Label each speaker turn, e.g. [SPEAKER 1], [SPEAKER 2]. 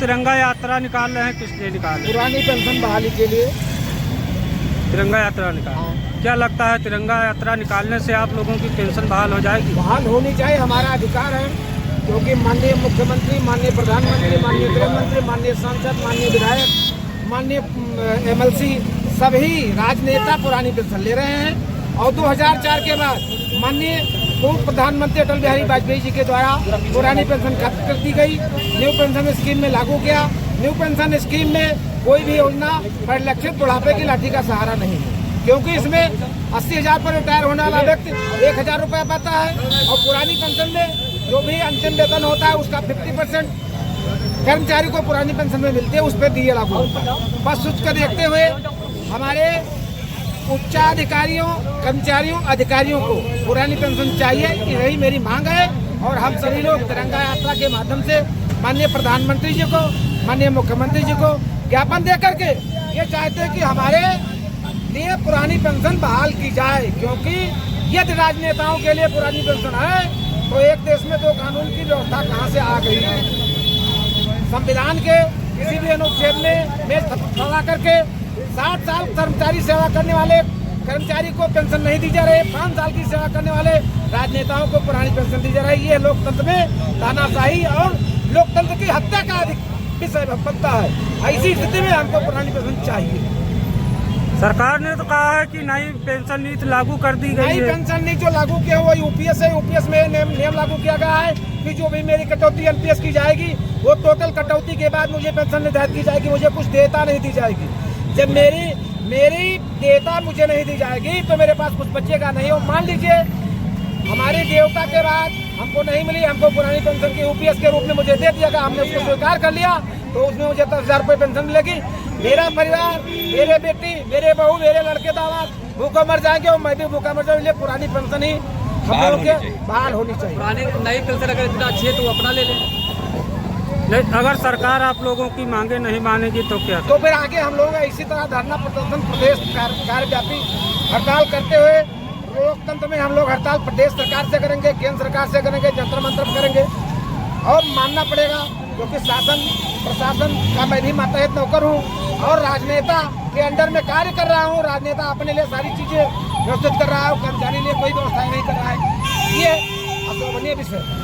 [SPEAKER 1] तिरंगा यात्रा निकाल रहे हैं, किस लिए निकाल रहे हैं?
[SPEAKER 2] पुरानी पेंशन बहाली के लिए
[SPEAKER 1] तिरंगा यात्रा निकाल। क्या लगता है तिरंगा यात्रा निकालने से आप लोगों की पेंशन बहाल हो जाएगी?
[SPEAKER 2] बहाल होनी चाहिए, हमारा अधिकार है, क्योंकि माननीय मुख्यमंत्री, माननीय प्रधानमंत्री, माननीय गृह मंत्री, माननीय सांसद, माननीय विधायक, माननीय MLC सभी राजनेता पुरानी पेंशन ले रहे हैं। और 2004 के बाद माननीय पूर्व प्रधानमंत्री अटल बिहारी वाजपेयी जी के द्वारा पुरानी पेंशन खत्म कर दी गई, न्यू पेंशन स्कीम में लागू किया। न्यू पेंशन स्कीम में कोई भी योजना परिलक्षित बुढ़ापे की लाठी का सहारा नहीं है, क्योंकि इसमें 80,000 पर रिटायर होने वाला व्यक्ति 1,000 रुपया पाता है, और पुरानी पेंशन में जो भी अंतिम वेतन होता है उसका 50% कर्मचारी को पुरानी पेंशन में मिलती है, उस पर दिए लागू होता है। बस उसको देखते हुए हमारे उच्चाधिकारियों, कर्मचारियों, अधिकारियों को पुरानी पेंशन चाहिए, यही मेरी मांग है। और हम सभी लोग तिरंगा यात्रा के माध्यम से माननीय प्रधानमंत्री जी को, माननीय मुख्यमंत्री जी को ज्ञापन दे करके ये चाहते हैं कि हमारे लिए पुरानी पेंशन बहाल की जाए, क्योंकि यदि राजनेताओं के लिए पुरानी पेंशन है तो एक देश में तो कानून की व्यवस्था कहाँ से आ गई है। संविधान के किसी भी अनुच्छेद में दबा करके 60 साल कर्मचारी सेवा करने वाले कर्मचारी को पेंशन नहीं दी जा रही है, 5 साल की सेवा करने वाले राजनेताओं को पुरानी पेंशन दी जा रही है। ये लोकतंत्र में तानाशाही और लोकतंत्र की हत्या का विषय बनता है। ऐसी स्थिति में हमको पुरानी पेंशन चाहिए।
[SPEAKER 1] सरकार ने तो कहा है कि नई पेंशन नीति लागू कर दी गई है।
[SPEAKER 2] नई पेंशन नीति जो लागू किया हुआ UPS है, UPS में नियम लागू किया गया है कि जो भी मेरी कटौती NPS की जाएगी वो टोटल कटौती के बाद मुझे पेंशन निर्धारित की जाएगी, मुझे कुछ देयता नहीं दी जाएगी। जब मेरी देयता मुझे नहीं दी जाएगी तो मेरे पास कुछ बचेगा नहीं। और मान लीजिए हमारी देयता के बाद हमको नहीं मिली, हमको पुरानी पेंशन की UPS के रूप में मुझे दे दिया गया, हमने उसको स्वीकार कर लिया, तो उसमें मुझे 10,000 रुपये पेंशन मिलेगी। मेरा परिवार, मेरे बेटी, मेरे बहू, मेरे लड़के दामाद भूखा मर जाएंगे और मैं भी भूखा मर जाऊंगी। पुरानी पेंशन ही हम लोगों के बहाल होनी चाहिए।
[SPEAKER 3] पुरानी नई पेंशन अगर इतना अच्छी है तो अपना ले लें।
[SPEAKER 1] नहीं, अगर सरकार आप लोगों की मांगे नहीं मानेगी तो क्या?
[SPEAKER 2] तो फिर आगे हम लोग इसी तरह धरना प्रदर्शन, प्रदेश कार्यव्यापी हड़ताल करते हुए लोकतंत्र में हम लोग हड़ताल प्रदेश सरकार से करेंगे, केंद्र सरकार से करेंगे, जंतर मंतर करेंगे। और मानना पड़ेगा क्योंकि शासन प्रशासन का मैं भी मातहत नौकर हूँ और राजनेता के अंडर में कार्य कर रहा हूँ। राजनेता अपने लिए सारी चीजें व्यवस्थित कर रहा है, कर्मचारी लिए कोई व्यवस्था नहीं कर रहा है। ये अशोभनीय विषय।